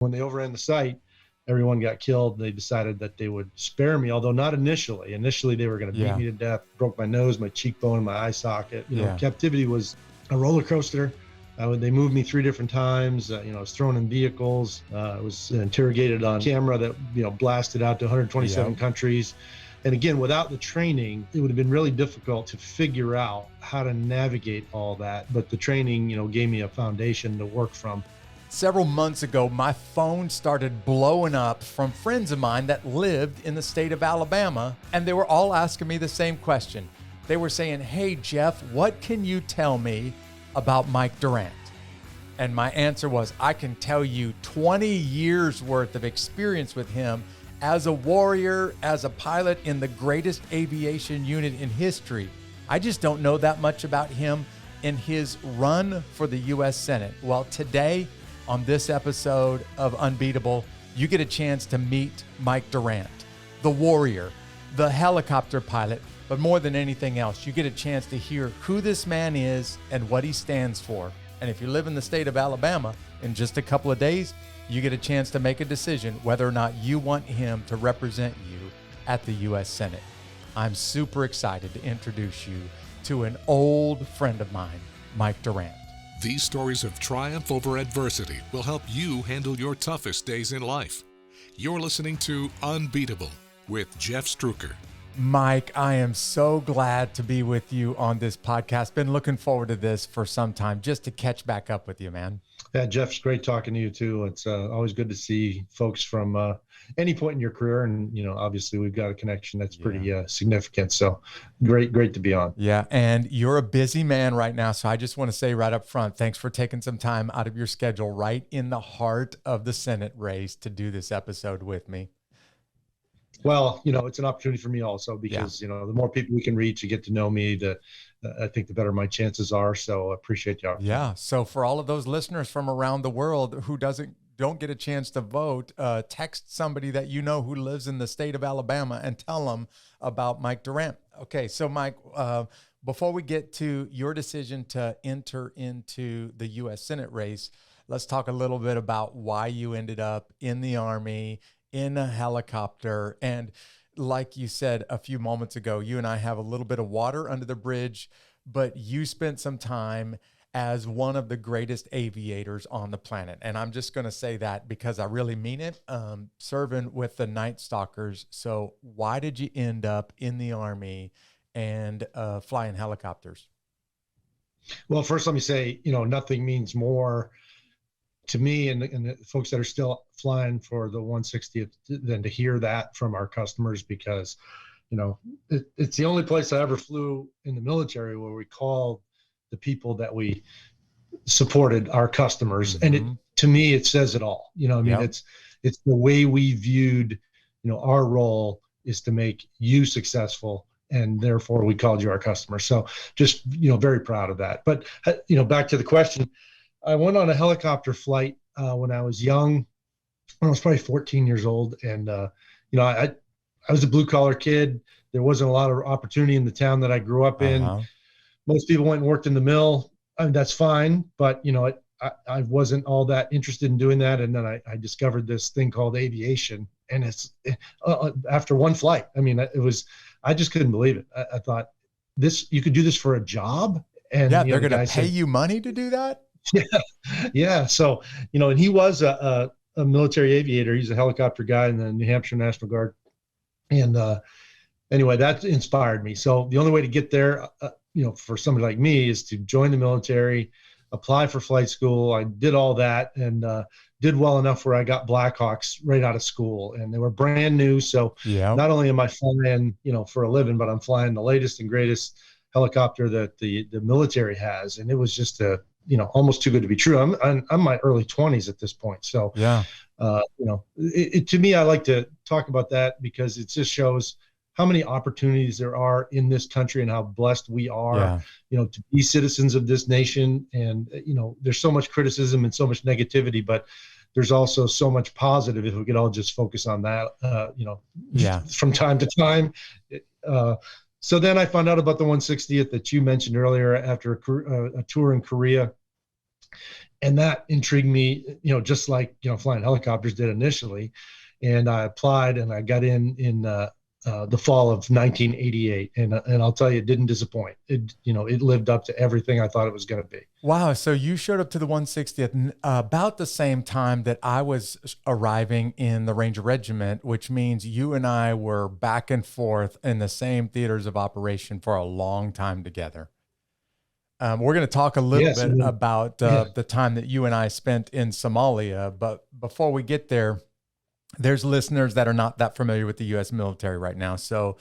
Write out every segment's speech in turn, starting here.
When they overran the site, everyone got killed. They decided that they would spare me, although not initially. Initially, they were going to beat me to death, broke my nose, my cheekbone, my eye socket. Captivity was a roller coaster. They moved me 3 different times. I was thrown in vehicles. I was interrogated on camera that, blasted out to 127 countries. And again, without the training, it would have been really difficult to figure out how to navigate all that. But the training, gave me a foundation to work from. Several months ago, my phone started blowing up from friends of mine that lived in the state of Alabama, and they were all asking me the same question. They were saying, "Hey, Jeff, what can you tell me about Mike Durant?" And my answer was, I can tell you 20 years worth of experience with him as a warrior, as a pilot in the greatest aviation unit in history. I just don't know that much about him in his run for the U.S. Senate. Well, today, on this episode of Unbeatable, you get a chance to meet Mike Durant, the warrior, the helicopter pilot, but more than anything else, you get a chance to hear who this man is and what he stands for. And if you live in the state of Alabama, in just a couple of days, you get a chance to make a decision whether or not you want him to represent you at the U.S. Senate. I'm super excited to introduce you to an old friend of mine, Mike Durant. These stories of triumph over adversity will help you handle your toughest days in life. You're listening to Unbeatable with Jeff Struecker. Mike, I am so glad to be with you on this podcast. Been looking forward to this for some time, just to catch back up with you, man. Yeah, Jeff, it's great talking to you too. It's always good to see folks from any point in your career. And, obviously we've got a connection that's pretty significant. So great to be on. Yeah. And you're a busy man right now. So I just want to say right up front, thanks for taking some time out of your schedule right in the heart of the Senate race to do this episode with me. Well, it's an opportunity for me also because, the more people we can reach to get to know me, I think the better my chances are. So I appreciate you. Yeah. So for all of those listeners from around the world who don't get a chance to vote, text somebody that you know who lives in the state of Alabama and tell them about Mike Durant. Okay. So Mike, before we get to your decision to enter into the U.S. Senate race, let's talk a little bit about why you ended up in the Army, in a helicopter. And like you said a few moments ago, you and I have a little bit of water under the bridge, but you spent some time as one of the greatest aviators on the planet. And I'm just going to say that because I really mean it, serving with the Night Stalkers. So why did you end up in the Army and flying helicopters? Well, first let me say, nothing means more to me and the folks that are still flying for the 160th than to hear that from our customers, because, it's the only place I ever flew in the military where we called the people that we supported our customers. Mm-hmm. And to me, it says it all. It's the way we viewed, our role is to make you successful, and therefore we called you our customer. So just, very proud of that. But, back to the question, I went on a helicopter flight when I was young, when I was probably 14 years old. And, I was a blue collar kid. There wasn't a lot of opportunity in the town that I grew up in. Most people went and worked in the mill. I mean, that's fine. But, I wasn't all that interested in doing that. And then I discovered this thing called aviation. And it's after one flight. I mean, I just couldn't believe it. I thought you could do this for a job. And yeah, they're going to pay you money to do that. Yeah. So, and he was a military aviator. He's a helicopter guy in the New Hampshire National Guard. And anyway, that inspired me. So the only way to get there, for somebody like me is to join the military, apply for flight school. I did all that and did well enough where I got Blackhawks right out of school, and they were brand new. So not only am I flying, for a living, but I'm flying the latest and greatest helicopter that the military has. And it was just almost too good to be true. I'm my early 20s at this point. So, to me, I like to talk about that because it just shows how many opportunities there are in this country and how blessed we are, to be citizens of this nation. And, there's so much criticism and so much negativity, but there's also so much positive if we could all just focus on that, from time to time. So then I found out about the 160th that you mentioned earlier after a tour in Korea. And that intrigued me, just like, flying helicopters did initially. And I applied and I got in the fall of 1988. And I'll tell you, it didn't disappoint. It lived up to everything I thought it was going to be. Wow. So you showed up to the 160th about the same time that I was arriving in the Ranger Regiment, which means you and I were back and forth in the same theaters of operation for a long time together. We're going to talk a little bit about the time that you and I spent in Somalia. But before we get there, there's listeners that are not that familiar with the U.S. military right now. So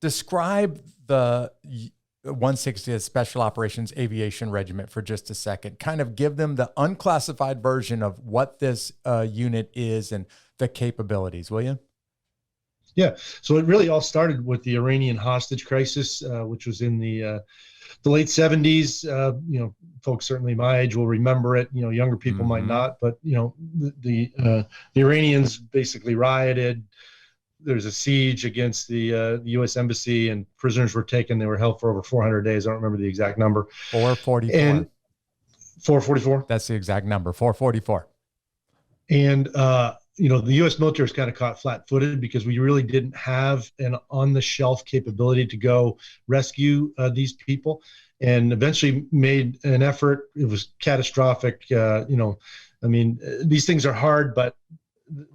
describe the 160th Special Operations Aviation Regiment for just a second. Kind of give them the unclassified version of what this unit is and the capabilities, will you? Yeah. So it really all started with the Iranian hostage crisis, which was in the late 70s. Folks certainly my age will remember it. Younger people might not. But the Iranians basically rioted. There's a siege against the U.S. embassy, and prisoners were taken. They were held for over 400 days. I don't remember the exact number. 444. And 444. That's the exact number. 444. And the U.S. military was kind of caught flat-footed because we really didn't have an on-the-shelf capability to go rescue these people, and eventually made an effort. It was catastrophic. These things are hard, but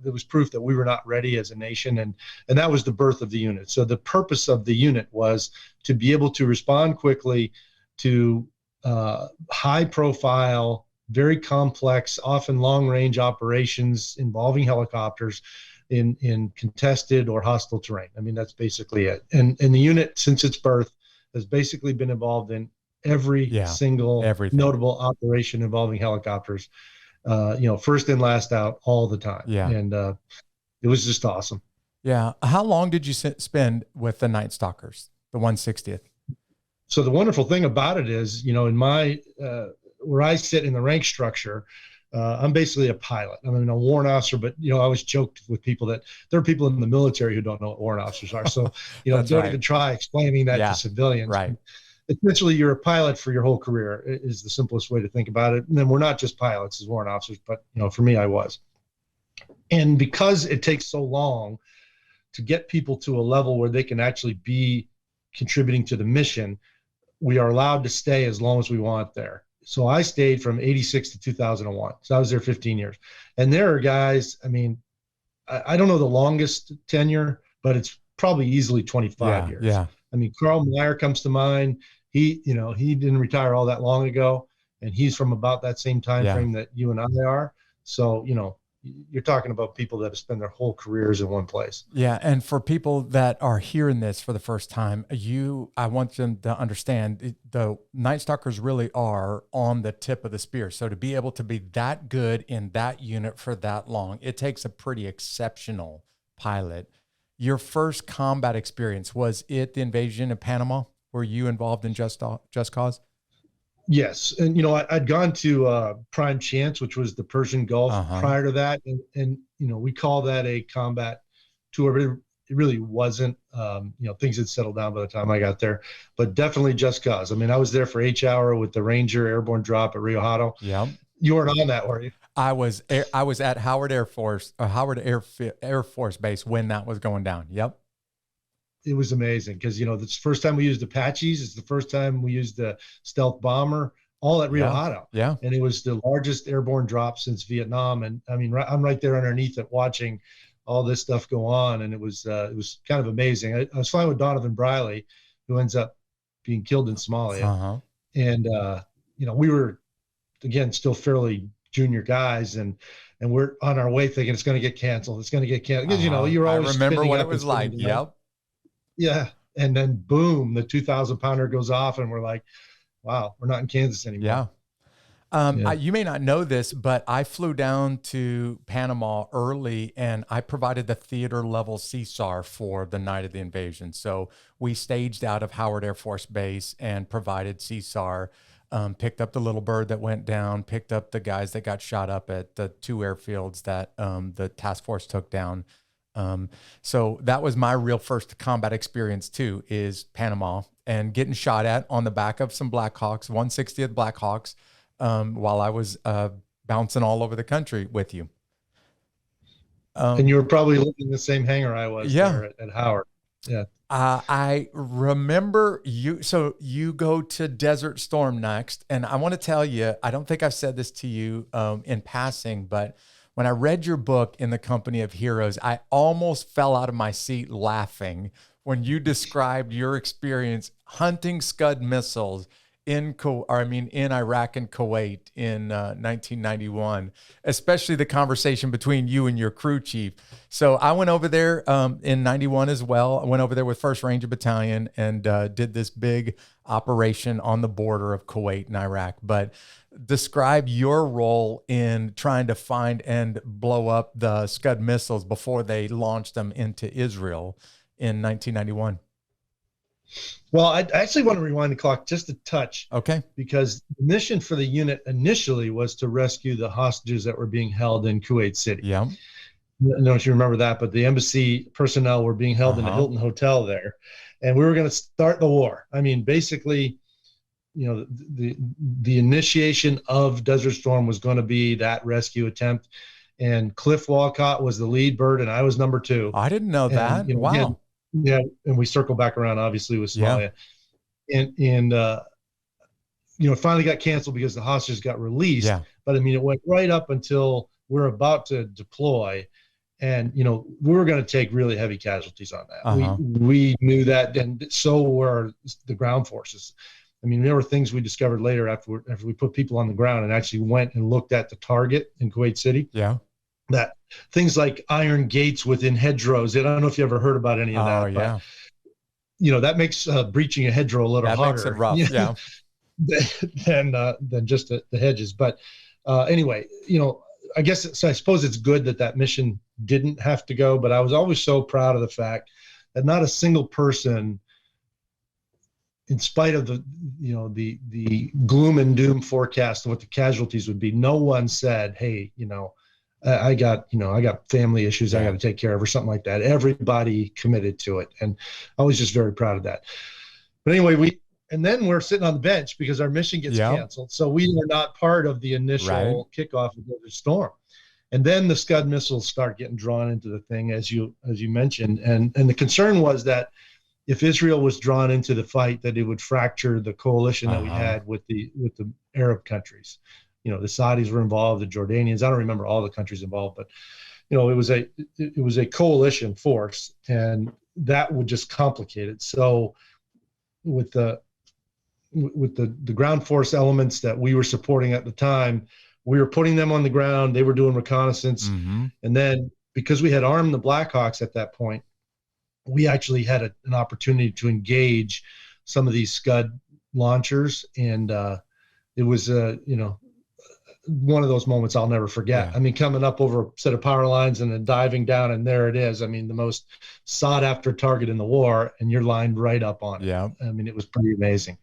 there was proof that we were not ready as a nation, and that was the birth of the unit. So the purpose of the unit was to be able to respond quickly to high-profile, very complex, often long-range operations involving helicopters in contested or hostile terrain. That's basically it. And the unit, since its birth, has basically been involved in every single notable operation involving helicopters. First in, last out, all the time. Yeah. And it was just awesome. Yeah. How long did you spend with the Night Stalkers, the 160th? So the wonderful thing about it is, in my where I sit in the rank structure, I'm basically a pilot. A warrant officer, but I always joked with people that there are people in the military who don't know what warrant officers are. So don't even try explaining that to civilians. Right. Essentially, you're a pilot for your whole career is the simplest way to think about it. And then we're not just pilots as warrant officers, but for me, I was. And because it takes so long to get people to a level where they can actually be contributing to the mission, we are allowed to stay as long as we want there. So I stayed from 86 to 2001. So I was there 15 years. And there are guys, I don't know the longest tenure, but it's probably easily 25 years. Yeah. Carl Meyer comes to mind. He didn't retire all that long ago, and he's from about that same time frame that you and I are. So, you're talking about people that have spent their whole careers in one place. Yeah. And for people that are hearing this for the first time, I want them to understand the Night Stalkers really are on the tip of the spear. So to be able to be that good in that unit for that long, it takes a pretty exceptional pilot. Your first combat experience, was it the invasion of Panama? Were you involved in Just Cause? Yes. And, I'd gone to Prime Chance, which was the Persian Gulf prior to that. And we call that a combat tour, but it really wasn't. Things had settled down by the time I got there, but definitely Just Cause. I was there for H-hour with the Ranger airborne drop at Rio Hato. Yeah. You weren't on that, were you? I was at Howard Air Force Base when that was going down. Yep. It was amazing because, it's the first time we used Apaches. It's the first time we used the stealth bomber, all at Rio Hato. Yeah. And it was the largest airborne drop since Vietnam. And I'm right there underneath it watching all this stuff go on. And it was kind of amazing. I was flying with Donovan Briley, who ends up being killed in Somalia. And, we were, again, still fairly junior guys. And we're on our way thinking it's going to get canceled. It's going to get canceled. Because, you're always I remember what it was like. Yep. Yeah. And then boom, the 2,000 pounder goes off and we're like, wow, we're not in Kansas anymore. Yeah. You may not know this, but I flew down to Panama early and I provided the theater level SOAR for the night of the invasion. So we staged out of Howard Air Force Base and provided SOAR, picked up the little bird that went down, picked up the guys that got shot up at the 2 airfields that the task force took down. So that was my real first combat experience too, is Panama and getting shot at on the back of some Black Hawks, 160th Black Hawks. while I was bouncing all over the country with you. And you were probably living in the same hangar I was there at Howard. Yeah. I remember you. So you go to Desert Storm next. And I want to tell you, I don't think I've said this to you in passing, but when I read your book, In the Company of Heroes, I almost fell out of my seat laughing when you described your experience hunting Scud missiles in Iraq and Kuwait in 1991, especially the conversation between you and your crew chief. So I went over there in 91 as well. I went over there with 1st Ranger Battalion and did this big operation on the border of Kuwait and Iraq. But describe your role in trying to find and blow up the Scud missiles before they launched them into Israel in 1991. Well, I actually want to rewind the clock just a touch. Okay. Because the mission for the unit initially was to rescue the hostages that were being held in Kuwait City. Yeah. I don't know if you remember that, but the embassy personnel were being held in the Hilton Hotel there. And we were going to start the war. I mean, basically, the initiation of Desert Storm was going to be that rescue attempt. And Cliff Walcott was the lead bird, and I was number 2. I didn't know that. Wow. Yeah, and we circle back around, obviously, with Somalia. Yeah. And finally got canceled because the hostages got released. Yeah. But, I mean, it went right up until we're about to deploy. And, we were going to take really heavy casualties on that. We knew that, and so were the ground forces. I mean, there were things we discovered later after we put people on the ground and actually went and looked at the target in Kuwait City. Yeah. That things like iron gates within hedgerows. I don't know if you ever heard about any of that. Oh, yeah. But, that makes breaching a hedgerow a little harder. Makes it rough, yeah. than just the hedges. But anyway, I suppose it's good that mission didn't have to go. But I was always so proud of the fact that not a single person, in spite of the gloom and doom forecast of what the casualties would be, no one said, hey, I got family issues I got to take care of or something like that. Everybody committed to it. And I was just very proud of that. But anyway, then we're sitting on the bench because our mission gets canceled. So we were not part of the initial kickoff of the storm. And then the Scud missiles start getting drawn into the thing, as you mentioned. And the concern was that if Israel was drawn into the fight, that it would fracture the coalition that we had with the Arab countries. The Saudis were involved, the Jordanians. I don't remember all the countries involved, but it was a coalition force, and that would just complicate it. So with the ground force elements that we were supporting at the time, we were putting them on the ground. They were doing reconnaissance, and then because we had armed the Blackhawks at that point, we actually had an opportunity to engage some of these Scud launchers, and it was one of those moments I'll never forget. Yeah. I mean, coming up over a set of power lines and then diving down, and there it is. I mean, the most sought after target in the war, and you're lined right up on it. Yeah. I mean, it was pretty amazing.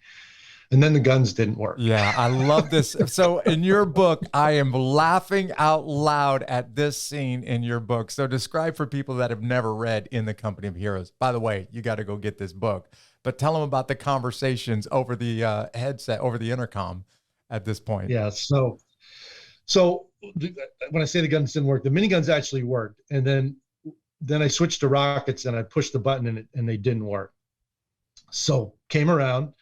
And then the guns didn't work. Yeah, I love this. So in your book, I am laughing out loud at this scene in your book. So describe for people that have never read In the Company of Heroes. By the way, you got to go get this book. But tell them about the conversations over the headset, over the intercom at this point. Yeah, So when I say the guns didn't work, the miniguns actually worked. And then I switched to rockets and I pushed the button and they didn't work. So came around.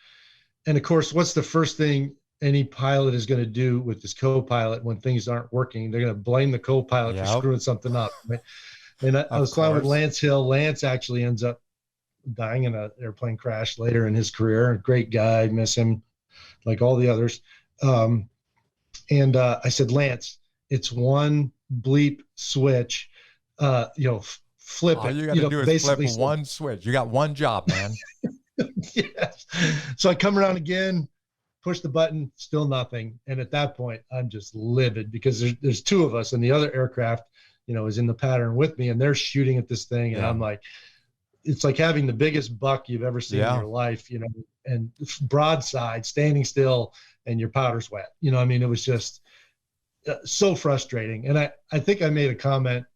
And of course, what's the first thing any pilot is going to do with this co-pilot when things aren't working? They're going to blame the co-pilot for screwing something up. Right? And I was flying with Lance Hill. Lance actually ends up dying in an airplane crash later in his career. A great guy, miss him like all the others. And I said, Lance, it's one bleep switch, flip All it. you got to do is flip one switch. You got one job, man. Yes. So I come around again, push the button, still nothing. And at that point, I'm just livid because there's two of us and the other aircraft, is in the pattern with me and they're shooting at this thing. And I'm like, it's like having the biggest buck you've ever seen in your life, and broadside, standing still, and your powder's wet. It was just so frustrating. And I think I made a comment,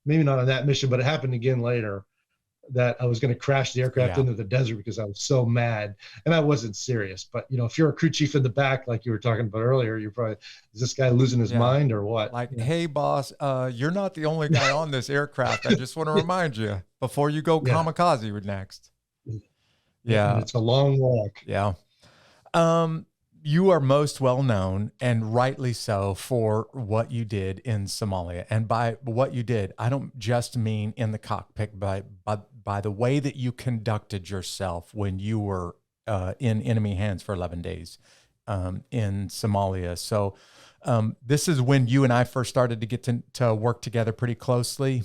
maybe not on that mission, but it happened again later, that I was going to crash the aircraft Yeah. into the desert because I was so mad, and I wasn't serious. But if you're a crew chief in the back, like you were talking about earlier, you're probably, is this guy losing his Yeah. mind or what? Like, hey, boss, you're not the only guy on this aircraft. I just want to remind you before you go kamikaze with next. Yeah. And it's a long walk. Yeah. You are most well known, and rightly so, for what you did in Somalia. And by what you did, I don't just mean in the cockpit, but by the way that you conducted yourself when you were in enemy hands for 11 days in Somalia. So this is when you and I first started to get to work together pretty closely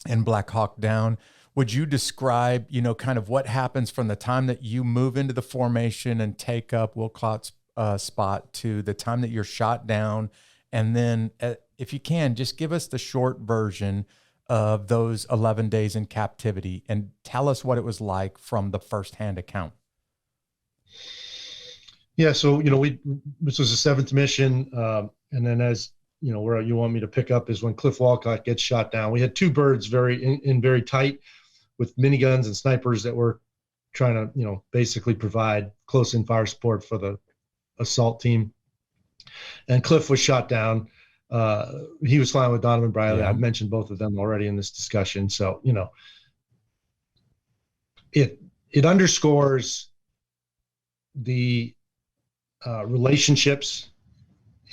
in Black Hawk Down. Would you describe, kind of what happens from the time that you move into the formation and take up Wilcott's spot to the time that you're shot down? And then if you can, just give us the short version of those 11 days in captivity and tell us what it was like from the firsthand account. Yeah. So, this was the 7th mission. And then where you want me to pick up is when Cliff Walcott gets shot down. We had 2 birds very tight with miniguns and snipers that were trying to, basically provide close-in fire support for the assault team. And Cliff was shot down. He was flying with Donovan Briley. Yeah. I've mentioned both of them already in this discussion. So, it underscores the relationships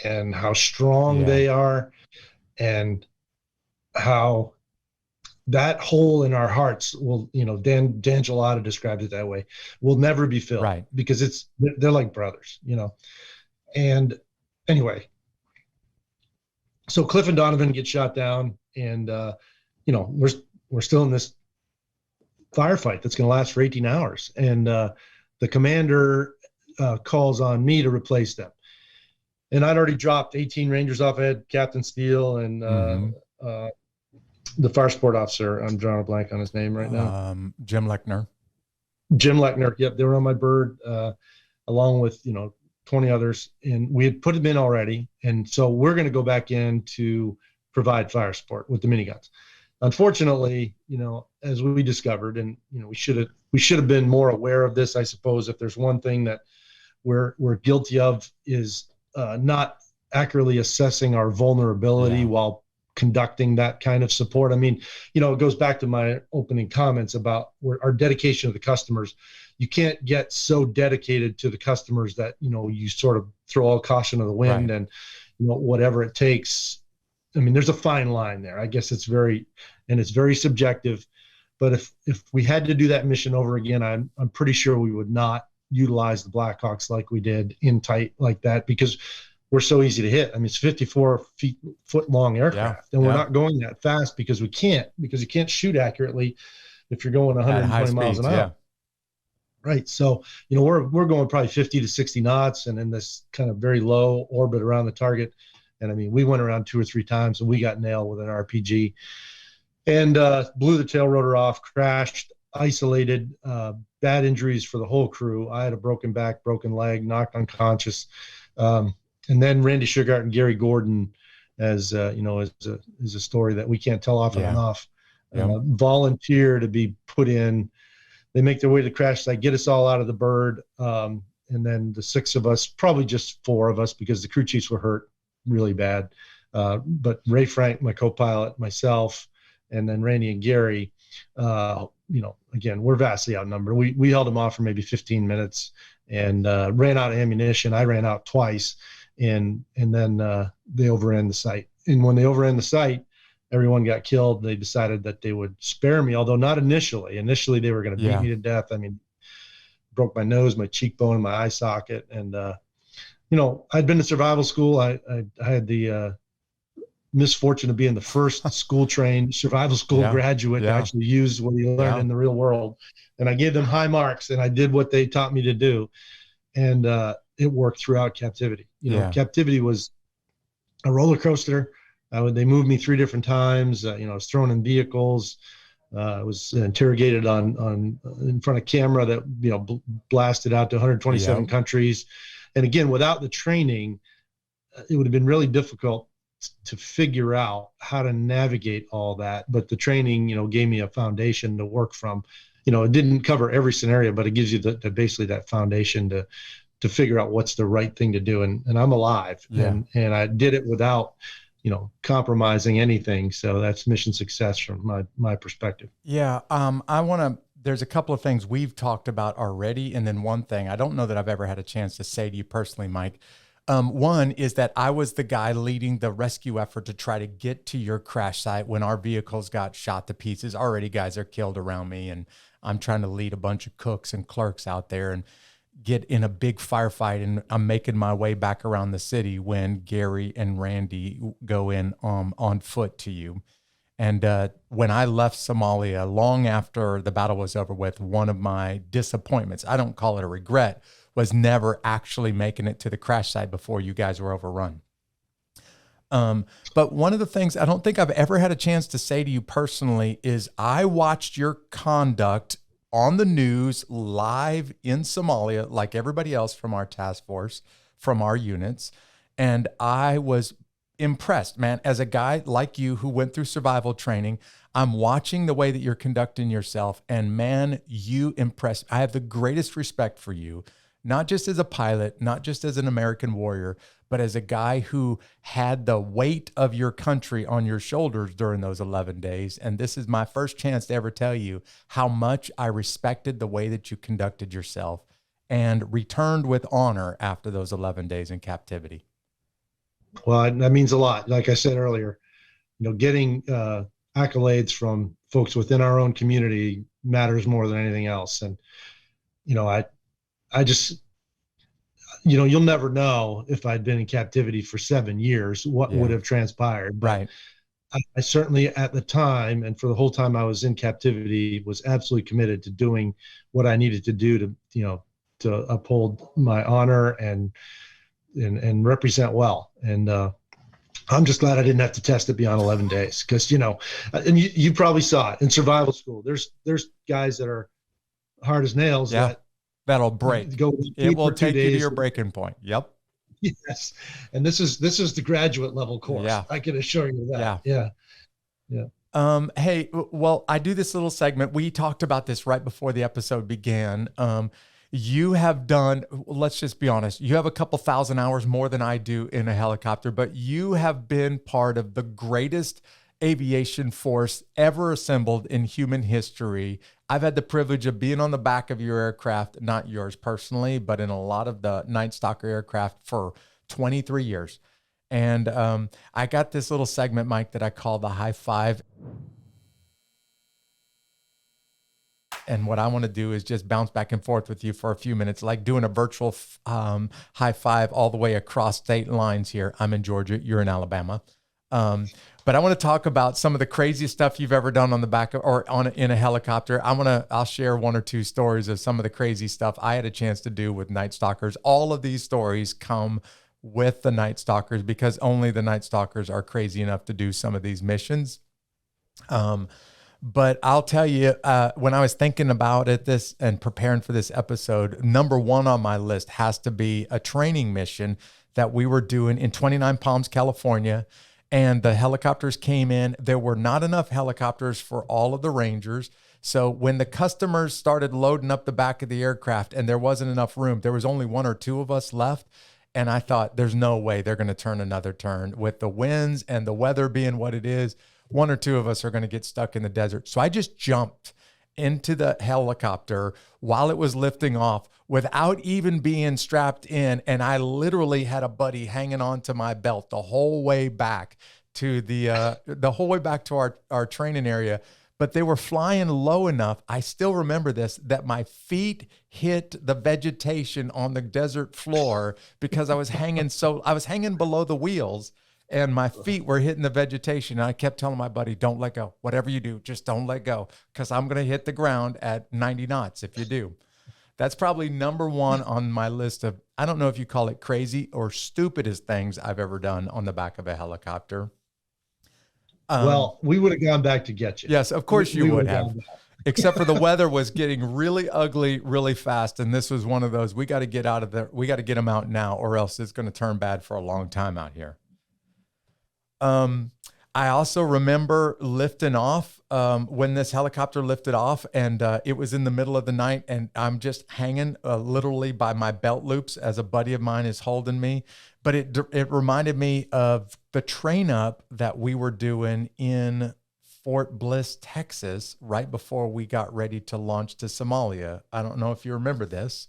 and how strong they are, and how that hole in our hearts will, Dan Gelada described it that way, will never be filled, right? Because they're like brothers, And anyway, so Cliff and Donovan get shot down, and we're still in this firefight that's going to last for 18 hours, and the commander calls on me to replace them. And I'd already dropped 18 Rangers off. I had Captain Steele and the fire support officer. I'm drawing a blank on his name right now. Jim Lechner. Yep, they were on my bird, along with 20 others, and we had put them in already. And so we're going to go back in to provide fire support with the miniguns. Unfortunately, as we discovered, and we should have been more aware of this, I suppose. If there's one thing that we're guilty of, is not accurately assessing our vulnerability while conducting that kind of support. I mean, it goes back to my opening comments about our dedication to the customers. You can't get so dedicated to the customers that, you sort of throw all caution to the wind, and, whatever it takes. I mean, there's a fine line there. I guess it's very subjective, but if we had to do that mission over again, I'm pretty sure we would not utilize the Blackhawks like we did in tight like that, because we're so easy to hit. I mean, it's 54-foot long aircraft, and we're not going that fast because you can't shoot accurately if you're going 120 miles an hour. Yeah. Right. So, we're going probably 50 to 60 knots and in this kind of very low orbit around the target. And I mean, we went around 2 or 3 times and we got nailed with an RPG, and blew the tail rotor off, crashed, isolated, bad injuries for the whole crew. I had a broken back, broken leg, knocked unconscious. And then Randy Sugart and Gary Gordon, is a story that we can't tell often enough. Volunteer to be put in. They make their way to the crash site, get us all out of the bird. And then the 6 of us, probably just 4 of us, because the crew chiefs were hurt really bad. But Ray Frank, my co-pilot, myself, and then Randy and Gary, again, we're vastly outnumbered. We held them off for maybe 15 minutes and ran out of ammunition. I ran out twice, and then they overran the site. And when they overran the site, everyone got killed. They decided that they would spare me, although not initially. Initially, they were going to beat me to death. I mean, broke my nose, my cheekbone, my eye socket. And, I'd been to survival school. I had the misfortune of being the first school-trained survival school graduate to actually use what he learned in the real world. And I gave them high marks, and I did what they taught me to do. And it worked throughout captivity. Captivity was a roller coaster. They moved me 3 different times. I was thrown in vehicles. I was interrogated on in front of camera that blasted out to 127 countries. And again, without the training, it would have been really difficult to figure out how to navigate all that. But the training, gave me a foundation to work from. It didn't cover every scenario, but it gives you the basically that foundation to figure out what's the right thing to do. And I'm alive, and I did it without, compromising anything. So that's mission success from my perspective. Yeah. There's a couple of things we've talked about already. And then one thing I don't know that I've ever had a chance to say to you personally, Mike. One is that I was the guy leading the rescue effort to try to get to your crash site when our vehicles got shot to pieces. Already guys are killed around me, and I'm trying to lead a bunch of cooks and clerks out there and get in a big firefight. And I'm making my way back around the city when Gary and Randy go in on foot to you. And when I left Somalia, long after the battle was over with, one of my disappointments, I don't call it a regret, was never actually making it to the crash site before you guys were overrun. But one of the things I don't think I've ever had a chance to say to you personally is I watched your conduct on the news live in Somalia, like everybody else from our task force, from our units. And I was impressed, man. As a guy like you who went through survival training, I'm watching the way that you're conducting yourself, and man, you impressed. I have the greatest respect for you, not just as a pilot, not just as an American warrior, but as a guy who had the weight of your country on your shoulders during those 11 days. And this is my first chance to ever tell you how much I respected the way that you conducted yourself and returned with honor after those 11 days in captivity. Well, that means a lot. Like I said earlier, getting accolades from folks within our own community matters more than anything else. And, I just, you'll never know if I'd been in captivity for 7 years, what would have transpired. But right. I certainly at the time, and for the whole time I was in captivity, was absolutely committed to doing what I needed to do to uphold my honor and represent well. And I'm just glad I didn't have to test it beyond 11 days because, and you probably saw it in survival school. There's guys that are hard as nails. That'll break. It will take you to your breaking point. Yep. Yes. And this is the graduate level course. Yeah. I can assure you that. Yeah. Hey, well, I do this little segment. We talked about this right before the episode began. You have done, let's just be honest, you have a couple thousand hours more than I do in a helicopter, but you have been part of the greatest aviation force ever assembled in human history. I've had the privilege of being on the back of your aircraft, not yours personally, but in a lot of the Night Stalker aircraft for 23 years. And I got this little segment, Mike, that I call the high five. And what I want to do is just bounce back and forth with you for a few minutes, like doing a virtual high five all the way across state lines here. I'm in Georgia. You're in Alabama. But I want to talk about some of the craziest stuff you've ever done on the back of, or in a helicopter. I'll share one or two stories of some of the crazy stuff I had a chance to do with Night Stalkers. All of these stories come with the Night Stalkers because only the Night Stalkers are crazy enough to do some of these missions. But I'll tell you, when I was thinking about this and preparing for this episode, number one on my list has to be a training mission that we were doing in 29 Palms, California. And the helicopters came in. There were not enough helicopters for all of the Rangers. So when the customers started loading up the back of the aircraft and there wasn't enough room, there was only one or two of us left. And I thought, there's no way they're going to turn another turn. With the winds and the weather being what it is, one or two of us are going to get stuck in the desert. So I just jumped into the helicopter while it was lifting off without even being strapped in. And I literally had a buddy hanging on to my belt the whole way back to the whole way back to our training area. But they were flying low enough. I still remember this, that my feet hit the vegetation on the desert floor because I was hanging below the wheels. And my feet were hitting the vegetation. And I kept telling my buddy, don't let go. Whatever you do, just don't let go. Because I'm going to hit the ground at 90 knots if you do. That's probably number one on my list of, I don't know if you call it crazy or stupidest things I've ever done on the back of a helicopter. Well, we would have gone back to get you. Yes, of course you would have. Except for the weather was getting really ugly really fast. And this was one of those, we got to get out of there. We got to get them out now or else it's going to turn bad for a long time out here. I also remember lifting off when this helicopter lifted off, and it was in the middle of the night, and I'm just hanging literally by my belt loops as a buddy of mine is holding me. But it reminded me of the train up that we were doing in Fort Bliss, Texas, right before we got ready to launch to Somalia. I don't know if you remember this.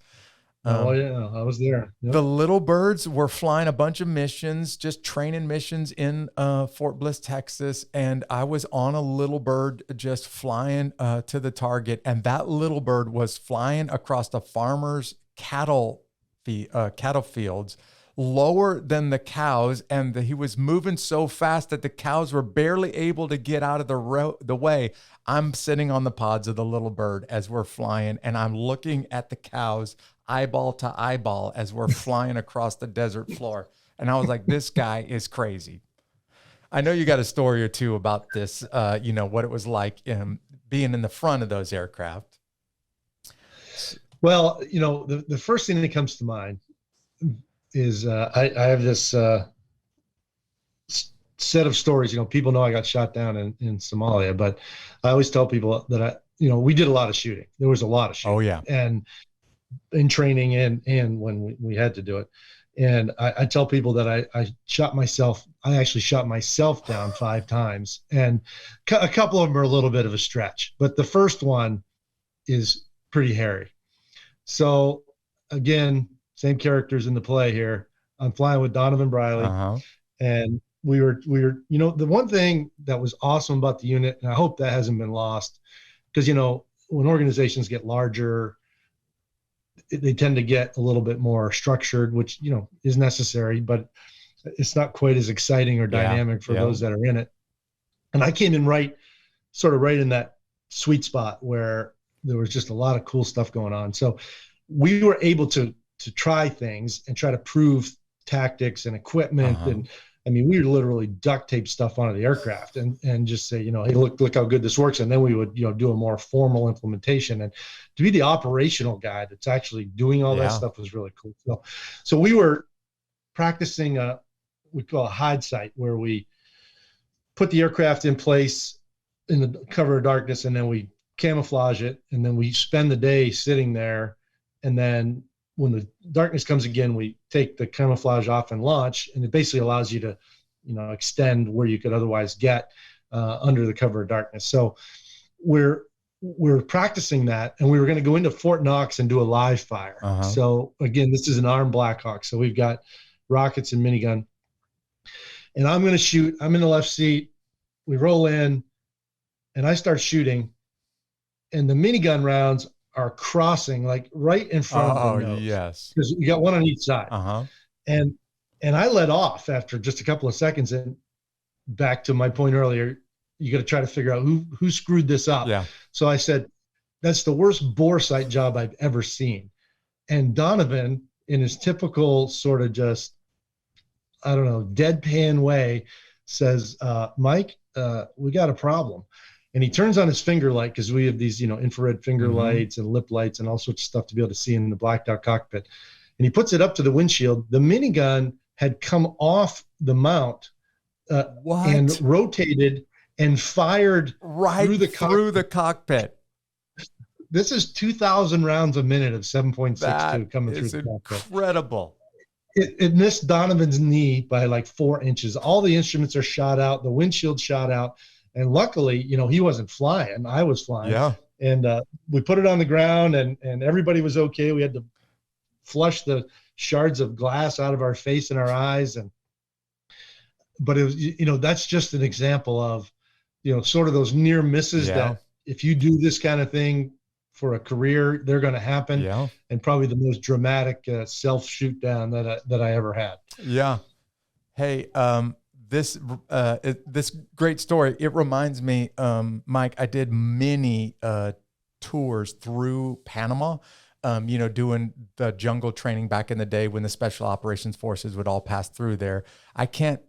Oh yeah, I was there. Yep. The little birds were flying a bunch of missions, just training missions in Fort Bliss, Texas. And I was on a little bird just flying to the target. And that little bird was flying across the farmer's cattle fields, lower than the cows. And he was moving so fast that the cows were barely able to get out of the way. I'm sitting on the pods of the little bird as we're flying, and I'm looking at the cows eyeball to eyeball as we're flying across the desert floor. And I was like, this guy is crazy. I know you got a story or two about this, what it was like being in the front of those aircraft. Well, the first thing that comes to mind is I have this set of stories. People know I got shot down in Somalia, but I always tell people that we did a lot of shooting. There was a lot of shooting. Oh yeah. And in training and when we had to do it. And I tell people that I actually shot myself down 5 times, and a couple of them are a little bit of a stretch, but the first one is pretty hairy. So again, same characters in the play here. I'm flying with Donovan Briley, and we were, the one thing that was awesome about the unit, and I hope that hasn't been lost, because, when organizations get larger, they tend to get a little bit more structured, which, is necessary, but it's not quite as exciting or dynamic for those that are in it. And I came in right in that sweet spot where there was just a lot of cool stuff going on. So we were able to try things and try to prove tactics and equipment. And I mean, we would literally duct tape stuff onto the aircraft and just say, hey, look how good this works. And then we would, do a more formal implementation. And to be the operational guy that's actually doing all that stuff was really cool. So we were practicing we call a hide site, where we put the aircraft in place in the cover of darkness, and then we camouflage it. And then we spend the day sitting there. And then when the darkness comes again, we take the camouflage off and launch, and it basically allows you to, extend where you could otherwise get under the cover of darkness. So we're practicing that, and we were going to go into Fort Knox and do a live fire. So again, this is an armed Black Hawk. So we've got rockets and minigun, and I'm going to shoot. I'm in the left seat. We roll in, and I start shooting, and the minigun rounds are crossing like right in front of the nose. Yes. Because you got one on each side. And I let off after just a couple of seconds. And back to my point earlier, you got to try to figure out who screwed this up. Yeah. So I said, that's the worst bore sight job I've ever seen. And Donovan, in his typical sort of just, I don't know, deadpan way, says, Mike, we got a problem. And he turns on his finger light, because we have these, infrared finger lights and lip lights and all sorts of stuff to be able to see in the blacked out cockpit. And he puts it up to the windshield. The minigun had come off the mount and rotated and fired right through the cockpit. This is 2,000 rounds a minute of 7.62 coming through the cockpit. Incredible. It missed Donovan's knee by like 4 inches. All the instruments are shot out. The windshield shot out. And luckily, he wasn't flying. I was flying. Yeah. And we put it on the ground, and everybody was okay. We had to flush the shards of glass out of our face and our eyes. But it was, that's just an example of, sort of those near misses that if you do this kind of thing for a career, they're going to happen. Yeah. And probably the most dramatic self shoot down that I ever had. Yeah. Hey, this great story. It reminds me, Mike, I did many tours through Panama. doing the jungle training back in the day when the Special Operations Forces would all pass through there. I can't,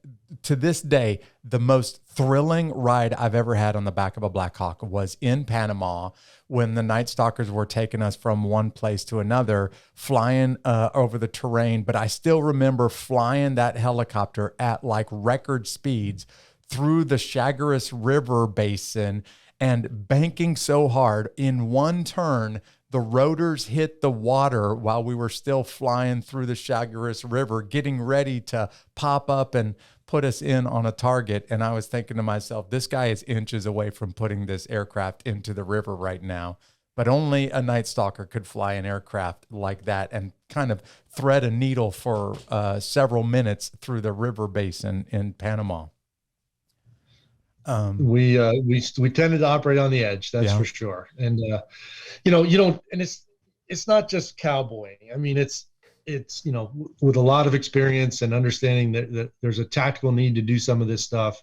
to this day, the most thrilling ride I've ever had on the back of a Black Hawk was in Panama when the Night Stalkers were taking us from one place to another, flying over the terrain. But I still remember flying that helicopter at like record speeds through the Chagres River basin and banking so hard in one turn, the rotors hit the water while we were still flying through the Chagres River, getting ready to pop up and put us in on a target. And I was thinking to myself, this guy is inches away from putting this aircraft into the river right now. But only a Night Stalker could fly an aircraft like that and kind of thread a needle for several minutes through the river basin in Panama. We tended to operate on the edge, that's for sure. And you don't, and it's not just cowboying. I mean, it's with a lot of experience and understanding that there's a tactical need to do some of this stuff.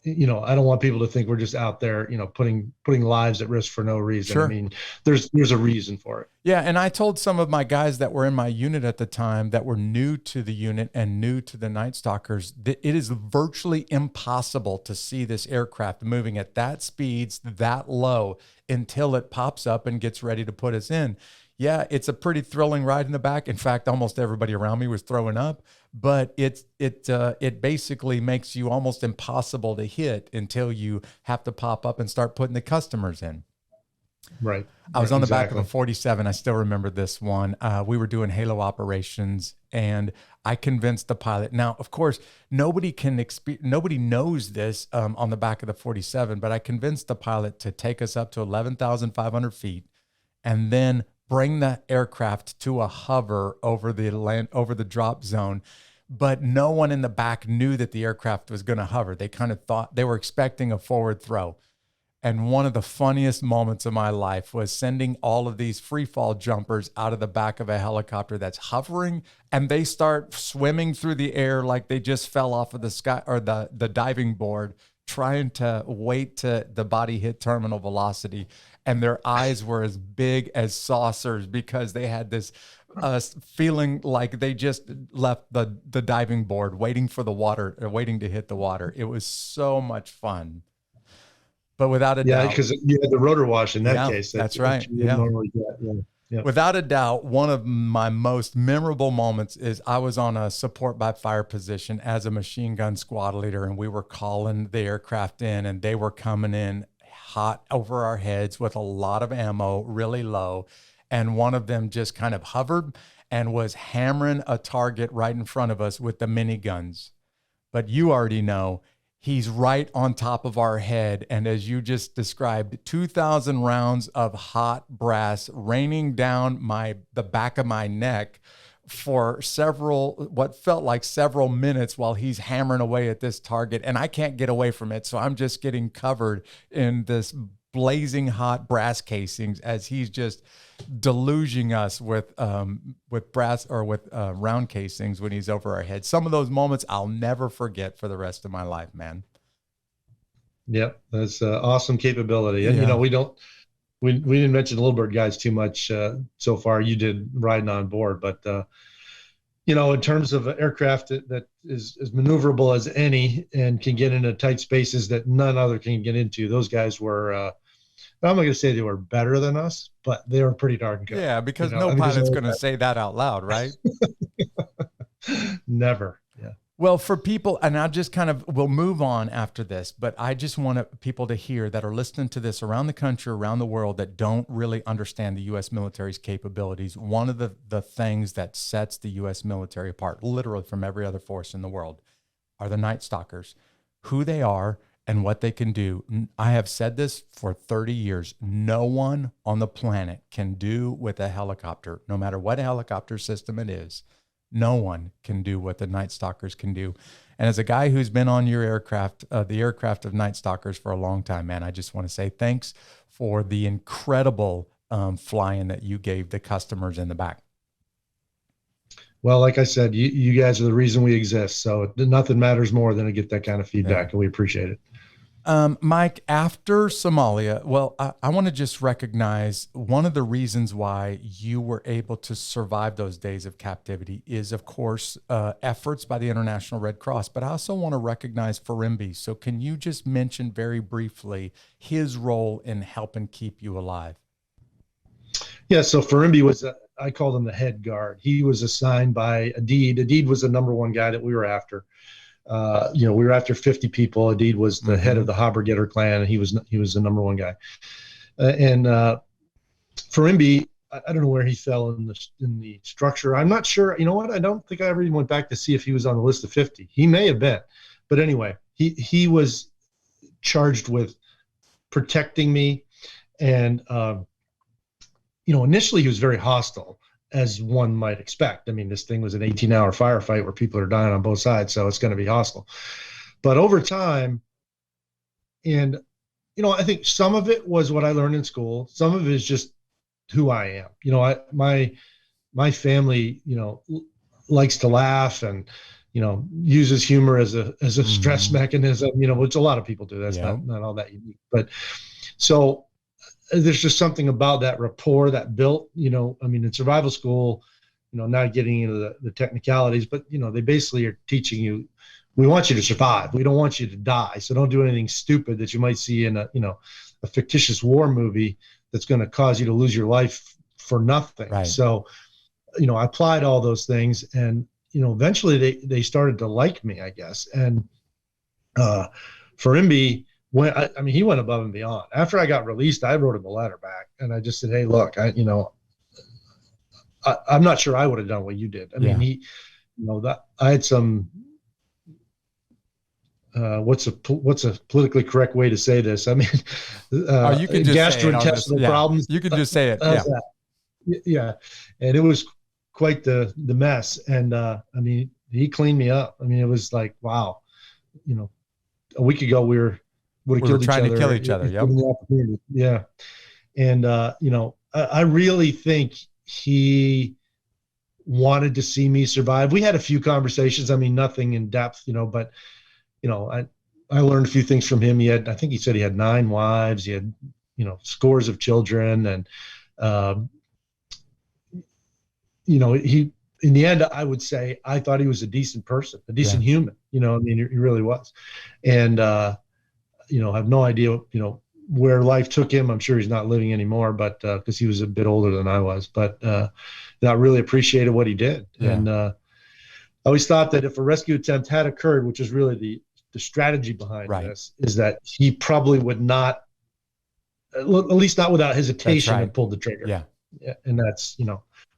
I don't want people to think we're just out there, putting lives at risk for no reason. Sure. I mean, there's a reason for it. Yeah. And I told some of my guys that were in my unit at the time that were new to the unit and new to the Night Stalkers that it is virtually impossible to see this aircraft moving at that speeds, that low, until it pops up and gets ready to put us in. Yeah, it's a pretty thrilling ride in the back. In fact, almost everybody around me was throwing up, but it basically makes you almost impossible to hit until you have to pop up and start putting the customers in. Right. I was on the back of a 47. I still remember this one. We were doing Halo operations, and I convinced the pilot. Now, of course, nobody knows this on the back of the 47, but I convinced the pilot to take us up to 11,500 feet, and then bring the aircraft to a hover over the drop zone. But no one in the back knew that the aircraft was going to hover. They kind of thought they were expecting a forward throw. And one of the funniest moments of my life was sending all of these free fall jumpers out of the back of a helicopter that's hovering, and they start swimming through the air like they just fell off of the sky or the diving board, trying to wait to the body hit terminal velocity. And their eyes were as big as saucers because they had this feeling like they just left the diving board, waiting for the water, waiting to hit the water. It was so much fun. But without a doubt. Yeah, because you had the rotor wash in that case. That's right. Normally get. Yeah. Without a doubt, one of my most memorable moments is I was on a support by fire position as a machine gun squad leader, and we were calling the aircraft in, and they were coming in hot over our heads with a lot of ammo, really low. And one of them just kind of hovered and was hammering a target right in front of us with the miniguns. But you already know, he's right on top of our head. And as you just described, 2,000 rounds of hot brass raining down the back of my neck for what felt like several minutes while he's hammering away at this target. And I can't get away from it. So I'm just getting covered in this blazing hot brass casings as he's just deluging us with brass or with round casings when he's over our head. Some of those moments I'll never forget for the rest of my life, man. Yep. That's awesome capability. And, we didn't mention the Little Bird guys too much so far. You did riding on board, but in terms of an aircraft that is as maneuverable as any and can get into tight spaces that none other can get into, those guys were, I'm not going to say they were better than us, but they were pretty darn good. Yeah, because no pilot's going to say that out loud, right? Never. Yeah. Well, for people, and I just we'll move on after this, but I just want people to hear that are listening to this around the country, around the world, that don't really understand the U.S. military's capabilities. One of the things that sets the U.S. military apart, literally from every other force in the world, are the Night Stalkers, who they are and what they can do. I have said this for 30 years. No one on the planet can do with a helicopter, no matter what helicopter system it is. No one can do what the Night Stalkers can do. And as a guy who's been on your aircraft, the aircraft of Night Stalkers for a long time, man, I just want to say thanks for the incredible flying that you gave the customers in the back. Well, like I said, you guys are the reason we exist. So nothing matters more than to get that kind of feedback, and we appreciate it. Mike, after Somalia, well, I want to just recognize one of the reasons why you were able to survive those days of captivity is, of course, efforts by the International Red Cross. But I also want to recognize Farimbi. So can you just mention very briefly his role in helping keep you alive? Yeah, so Farimbi was, I called him the head guard. He was assigned by Adid. Adid was the number one guy that we were after. We were after 50 people. Adid was the head of the Haber-Getter clan, and he was the number one guy. Farimbi, I don't know where he fell in the structure. I'm not sure. You know what? I don't think I ever even went back to see if he was on the list of 50. He may have been, but anyway, he was charged with protecting me, and initially he was very hostile, as one might expect. I mean, this thing was an 18-hour firefight where people are dying on both sides, so it's going to be hostile. But over time, and I think some of it was what I learned in school. Some of it is just who I am. My family, likes to laugh and uses humor as a stress mechanism. Which a lot of people do. That's not all that unique. But so there's just something about that rapport that built, in survival school, not getting into the technicalities, but, they basically are teaching you, we want you to survive. We don't want you to die. So don't do anything stupid that you might see in a fictitious war movie that's going to cause you to lose your life for nothing. Right. So, I applied all those things, and, eventually they started to like me, I guess. And Farimbi, he went above and beyond. After I got released, I wrote him a letter back, and I just said, "Hey, look, I'm not sure I would have done what you did. I mean, that I had some, what's a politically correct way to say this? I mean, you can just gastrointestinal problems. You can just say it. Yeah. And it was quite the mess. And he cleaned me up. I mean, it was like, wow, a week ago we would have killed each other. Trying to kill each other. Yep. Yeah. And, I really think he wanted to see me survive. We had a few conversations. I mean, nothing in depth, but, I learned a few things from him. I think he said he had 9 wives. He had, scores of children. And, he, in the end, I would say, I thought he was a decent person, a decent human, he really was. And, I have no idea, where life took him. I'm sure he's not living anymore, but because he was a bit older than I was, but I really appreciated what he did. Yeah. And I always thought that if a rescue attempt had occurred, which is really the strategy behind this, is that he probably would not, at least not without hesitation, have pulled the trigger. Yeah. And that's,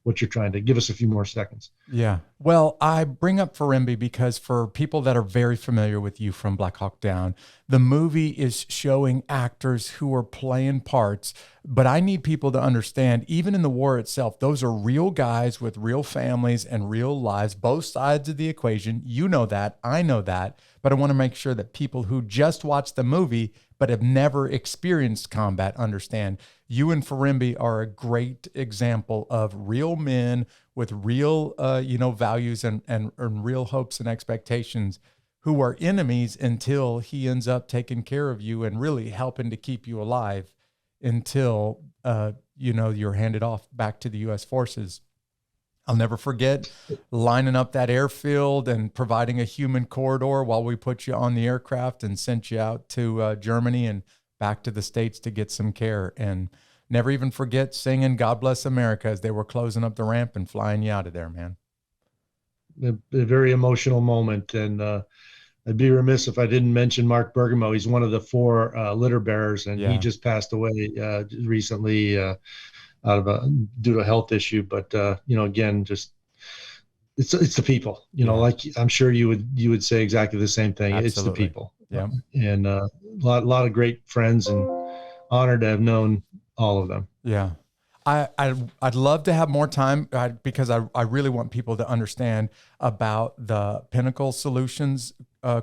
what you're trying to give us a few more seconds. Yeah. Well, I bring up Farimbi because for people that are very familiar with you from Black Hawk Down, the movie is showing actors who are playing parts, but I need people to understand, even in the war itself, those are real guys with real families and real lives, both sides of the equation. You know that, I know that, but I want to make sure that people who just watch the movie but have never experienced combat understand. You and Farimbi are a great example of real men with real, values and real hopes and expectations who are enemies until he ends up taking care of you and really helping to keep you alive until, you're handed off back to the U.S. forces. I'll never forget lining up that airfield and providing a human corridor while we put you on the aircraft and sent you out to Germany and back to the States to get some care. And never even forget singing God Bless America as they were closing up the ramp and flying you out of there, man. A very emotional moment. And I'd be remiss if I didn't mention Mark Bergamo. He's one of the 4 litter bearers, and he just passed away recently due to a health issue. But again, just it's the people. Like I'm sure you would say exactly the same thing. Absolutely. It's the people. Yeah. And a lot of great friends, and honored to have known all of them. Yeah. I'd love to have more time because I really want people to understand about the Pinnacle Solutions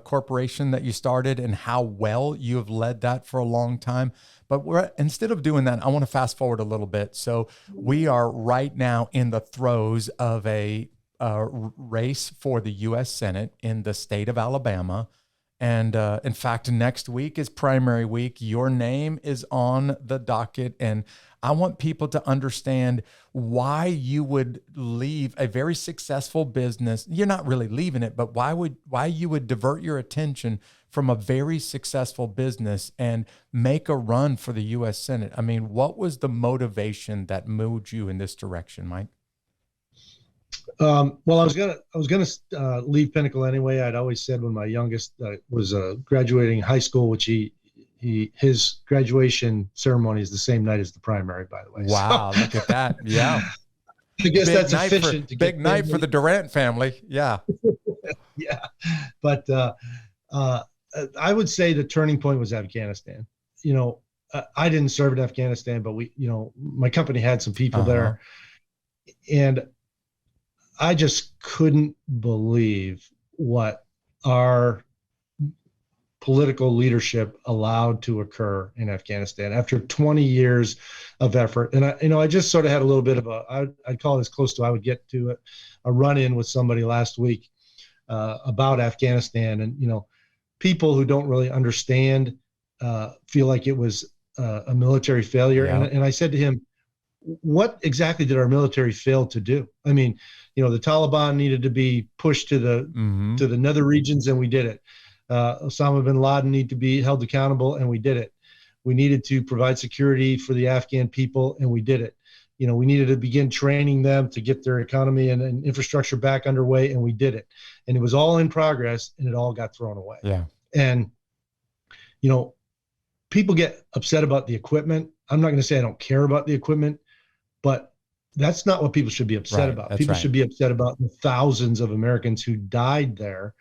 corporation that you started and how well you have led that for a long time. But instead of doing that, I want to fast forward a little bit. So we are right now in the throes of a race for the U.S. Senate in the state of Alabama. And in fact, next week is primary week. Your name is on the docket. And I want people to understand why you would leave a very successful business. You're not really leaving it, but why you would divert your attention from a very successful business and make a run for the U.S. Senate. I mean, what was the motivation that moved you in this direction, Mike? Well, I was gonna leave Pinnacle anyway. I'd always said when my youngest was graduating high school, which his graduation ceremony is the same night as the primary, by the way. Wow, so, look at that! Yeah, I guess that's efficient. Big night for the Durant family. Yeah, yeah, but I would say the turning point was Afghanistan. I didn't serve in Afghanistan, but my company had some people there, and I just couldn't believe what our political leadership allowed to occur in Afghanistan after 20 years of effort. And I just sort of had a little bit of I'd call it as close to I would get to a run-in with somebody last week about Afghanistan. And, people who don't really understand feel like it was a military failure. Yeah. And I said to him, what exactly did our military fail to do? I mean, the Taliban needed to be pushed to the nether regions, and we did it. Osama bin Laden needed to be held accountable, and we did it. We needed to provide security for the Afghan people, and we did it. We needed to begin training them to get their economy and infrastructure back underway, and we did it. And it was all in progress, and it all got thrown away. Yeah. And, people get upset about the equipment. I'm not going to say I don't care about the equipment, but that's not what people should be upset about. People should be upset about the thousands of Americans who died there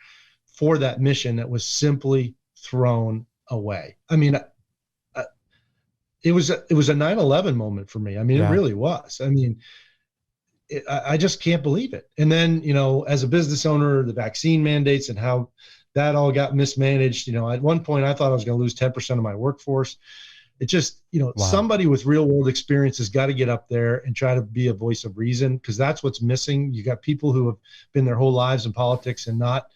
for that mission that was simply thrown away. I mean, it was a 9/11 moment for me. I mean, It really was. I mean, I just can't believe it. And then, as a business owner, the vaccine mandates and how that all got mismanaged. At one point I thought I was going to lose 10% of my workforce. It just, wow. Somebody with real world experience has got to get up there and try to be a voice of reason, because that's what's missing. You got people who have been their whole lives in politics and not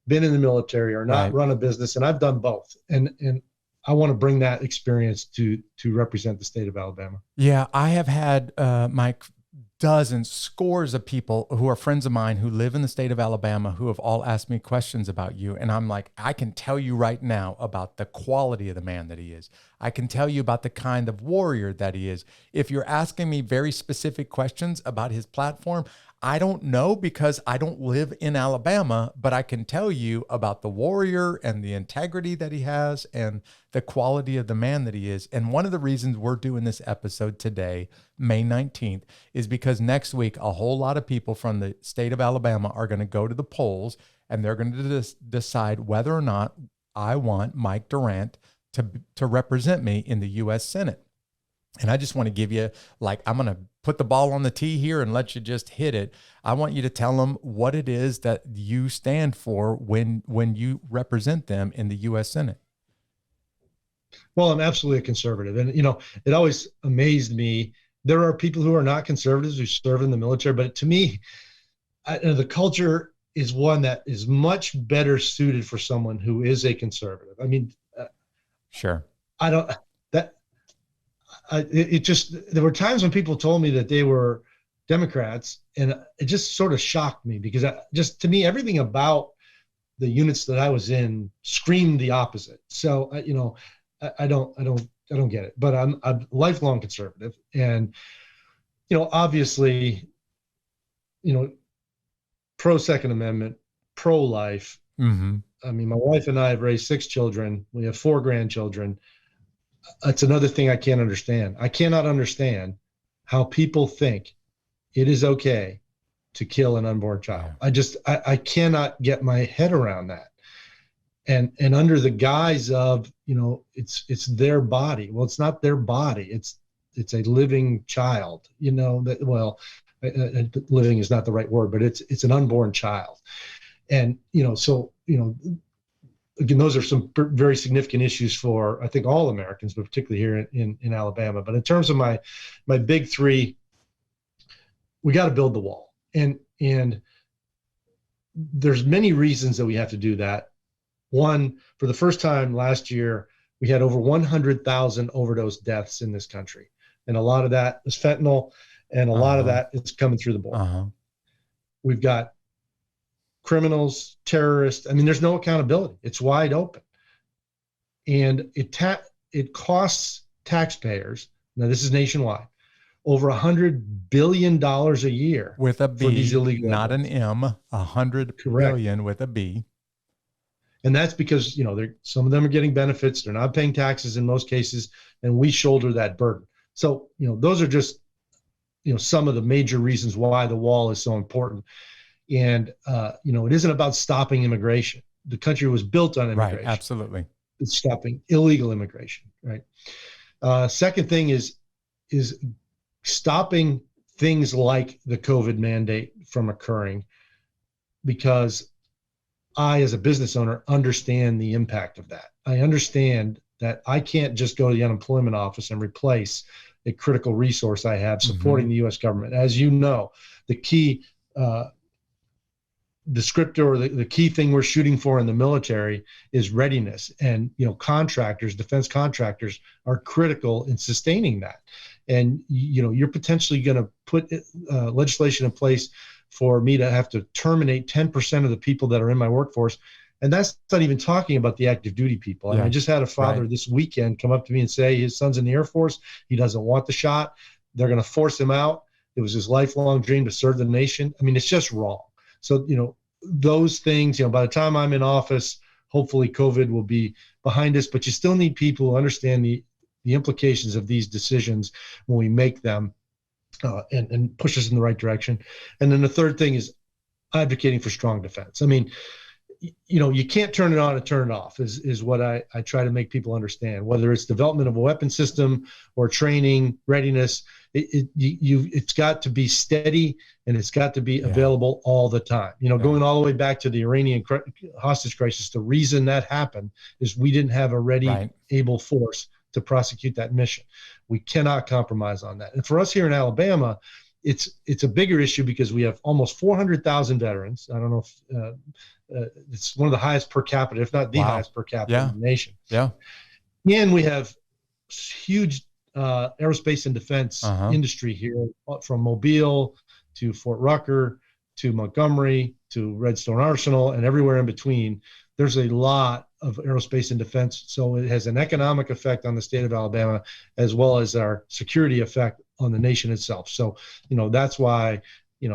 been in the military or not run a business. And I've done both. And I want to bring that experience to represent the state of Alabama. Yeah. I have had, Mike, dozens, scores of people who are friends of mine who live in the state of Alabama who have all asked me questions about you. And I'm like, I can tell you right now about the quality of the man that he is. I can tell you about the kind of warrior that he is. If you're asking me very specific questions about his platform, I don't know, because I don't live in Alabama, but I can tell you about the warrior and the integrity that he has and the quality of the man that he is. And one of the reasons we're doing this episode today, May 19th, is because next week, a whole lot of people from the state of Alabama are going to go to the polls, and they're going to decide whether or not I want Mike Durant to represent me in the U.S. Senate. And I just want to give you, I'm going to put the ball on the tee here and let you just hit it. I want you to tell them what it is that you stand for when you represent them in the U.S. Senate. Well, I'm absolutely a conservative. And, it always amazed me. There are people who are not conservatives who serve in the military, but to me, the culture is one that is much better suited for someone who is a conservative. I mean, sure. There were times when people told me that they were Democrats, and it just sort of shocked me, because to me, everything about the units that I was in screamed the opposite. So, I don't get it, but I'm a lifelong conservative, and, obviously, pro Second Amendment, pro life. Mm-hmm. I mean, my wife and I have raised 6 children. We have 4 grandchildren. That's another thing I can't understand. I cannot understand how people think it is okay to kill an unborn child. I cannot get my head around that. And under the guise of, it's their body. Well, it's not their body. It's a living child, living is not the right word, but it's an unborn child. And, again, those are some very significant issues for, I think, all Americans, but particularly here in Alabama. But in terms of my big 3, we got to build the wall. And there's many reasons that we have to do that. For the first time last year, we had over 100,000 overdose deaths in this country. And a lot of that is fentanyl, and a lot of that is coming through the border. We've got criminals, terrorists. I mean, there's no accountability. It's wide open. And it costs taxpayers, now this is nationwide, over $100 billion a year. With a B, for these illegal not efforts. an M, 100 billion with a B. And that's because, some of them are getting benefits. They're not paying taxes in most cases, and we shoulder that burden. So, those are just, some of the major reasons why the wall is so important. And, it isn't about stopping immigration. The country was built on immigration. Right, absolutely. It's stopping illegal immigration, right? Second thing is stopping things like the COVID mandate from occurring, because I, as a business owner, understand the impact of that. I understand that I can't just go to the unemployment office and replace a critical resource I have supporting the U.S. government. As you know, the key descriptor, or the key thing we're shooting for in the military is readiness. And, defense contractors are critical in sustaining that. And, you're potentially going to put legislation in place for me to have to terminate 10% of the people that are in my workforce. And that's not even talking about the active duty people. I just had a father this weekend come up to me and say his son's in the Air Force. He doesn't want the shot. They're going to force him out. It was his lifelong dream to serve the nation. I mean, it's just wrong. So, those things, by the time I'm in office, hopefully COVID will be behind us, but you still need people who understand the implications of these decisions when we make them, and push us in the right direction. And then the third thing is advocating for strong defense. I mean, you can't turn it on and turn it off is what I try to make people understand, whether it's development of a weapon system or training, readiness. It's got to be steady, and it's got to be available all the time. Going all the way back to the Iranian hostage crisis, the reason that happened is we didn't have a ready, able force to prosecute that mission. We cannot compromise on that. And for us here in Alabama, it's a bigger issue because we have almost 400,000 veterans. I don't know if it's one of the highest per capita, if not the highest per capita in the nation. And we have huge aerospace and defense industry here, from Mobile to Fort Rucker to Montgomery to Redstone Arsenal and everywhere in between. There's a lot of aerospace and defense. So it has an economic effect on the state of Alabama, as well as our security effect on the nation itself. So, that's why,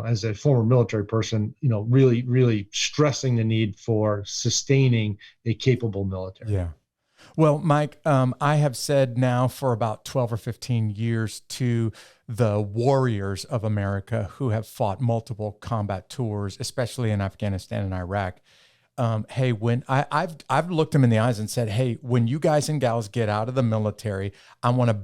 as a former military person, really, really stressing the need for sustaining a capable military. Yeah. Well, Mike, I have said now for about 12 or 15 years to the warriors of America who have fought multiple combat tours, especially in Afghanistan and Iraq. Hey, when I've looked them in the eyes and said, hey, when you guys and gals get out of the military, I want to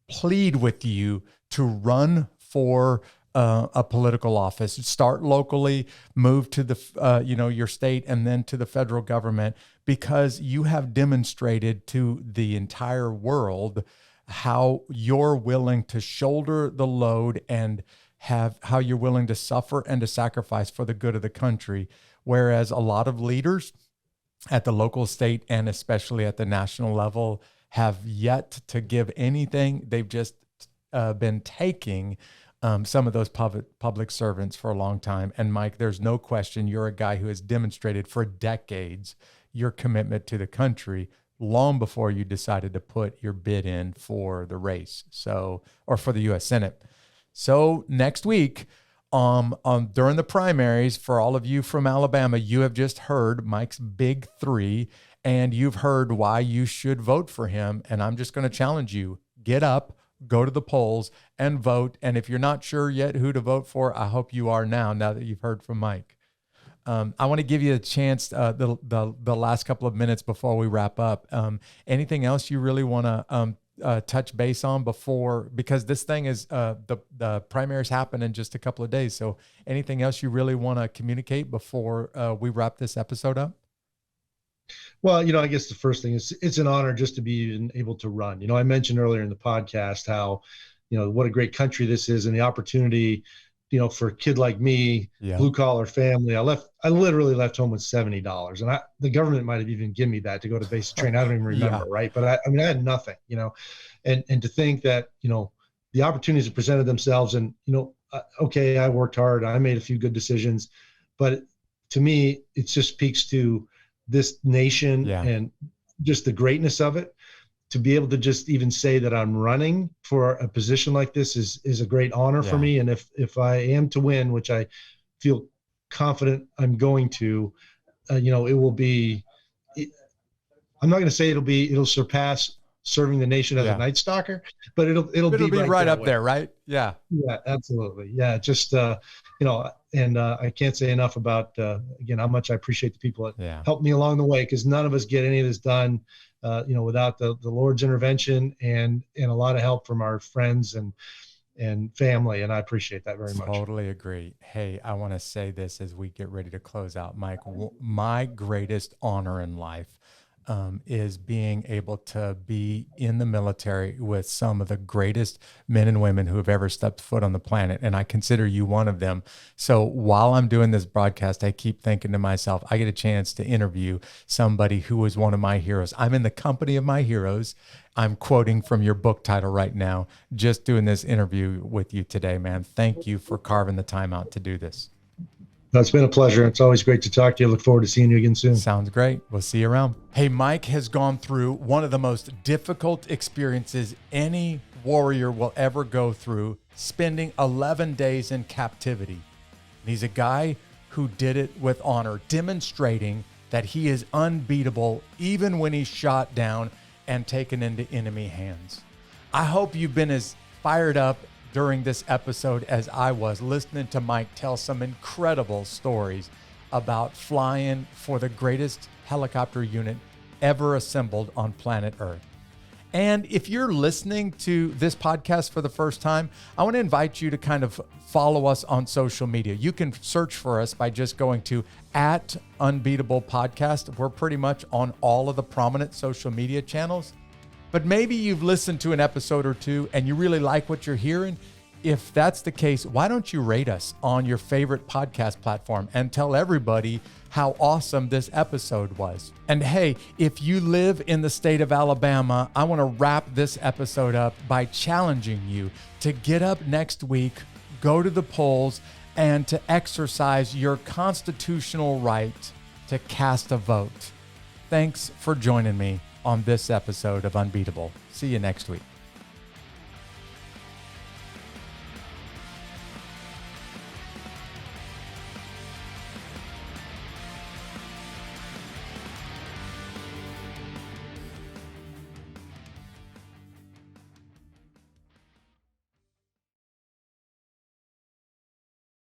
plead with you to run for a political office. Start locally, move to the your state, and then to the federal government, because you have demonstrated to the entire world how you're willing to shoulder the load and how you're willing to suffer and to sacrifice for the good of the country. Whereas a lot of leaders at the local, state, and especially at the national level have yet to give anything. They've just been taking some of those public servants for a long time. And Mike, there's no question you're a guy who has demonstrated for decades your commitment to the country long before you decided to put your bid in for the race, or for the U.S. Senate. So next week, during the primaries, for all of you from Alabama, you have just heard Mike's big three, and you've heard why you should vote for him. And I'm just going to challenge you: get up, go to the polls, and vote. And if you're not sure yet who to vote for, I hope you are now that you've heard from Mike. I want to give you a chance, the last couple of minutes before we wrap up. Anything else you really want to touch base on before, because this thing is the primaries happen in just a couple of days. So anything else you really want to communicate before we wrap this episode up? Well, I guess the first thing is it's an honor just to be able to run. I mentioned earlier in the podcast how, what a great country this is, and the opportunity, for a kid like me, Yeah. blue collar family, I literally left home with $70, and the government might have even given me that to go to basic training. I don't even remember. Yeah. Right. But I mean, I had nothing, and to think that, the opportunities that presented themselves, and, okay, I worked hard, I made a few good decisions, but to me, it just speaks to this nation and just the greatness of it. To be able to just even say that I'm running for a position like this is a great honor for me. And if I am to win, which I feel confident I'm going to, it will be, I'm not going to say it'll surpass serving the nation as a Night Stalker, but it'll be right up there, right? Yeah. Yeah, absolutely. Yeah. Just, and I can't say enough about, again, how much I appreciate the people that helped me along the way, because none of us get any of this done, without the Lord's intervention and a lot of help from our friends and family. And I appreciate that very much. Totally agree. Hey, I want to say this as we get ready to close out, Mike. My greatest honor in life is being able to be in the military with some of the greatest men and women who have ever stepped foot on the planet. And I consider you one of them. So while I'm doing this broadcast, I keep thinking to myself, I get a chance to interview somebody who was one of my heroes. I'm in the company of my heroes. I'm quoting from your book title right now, just doing this interview with you today, man. Thank you for carving the time out to do this. It's been a pleasure. It's always great to talk to you. I look forward to seeing you again soon. Sounds great. We'll see you around. Hey, Mike has gone through one of the most difficult experiences any warrior will ever go through, spending 11 days in captivity. And he's a guy who did it with honor, demonstrating that he is unbeatable even when he's shot down and taken into enemy hands. I hope you've been as fired up during this episode as I was, listening to Mike tell some incredible stories about flying for the greatest helicopter unit ever assembled on planet Earth. And if you're listening to this podcast for the first time, I want to invite you to kind of follow us on social media. You can search for us by just going to @Unbeatable Podcast. We're pretty much on all of the prominent social media channels. But maybe you've listened to an episode or two and you really like what you're hearing. If that's the case, why don't you rate us on your favorite podcast platform and tell everybody how awesome this episode was? And hey, if you live in the state of Alabama, I want to wrap this episode up by challenging you to get up next week, go to the polls, and to exercise your constitutional right to cast a vote. Thanks for joining me on this episode of Unbeatable. See you next week.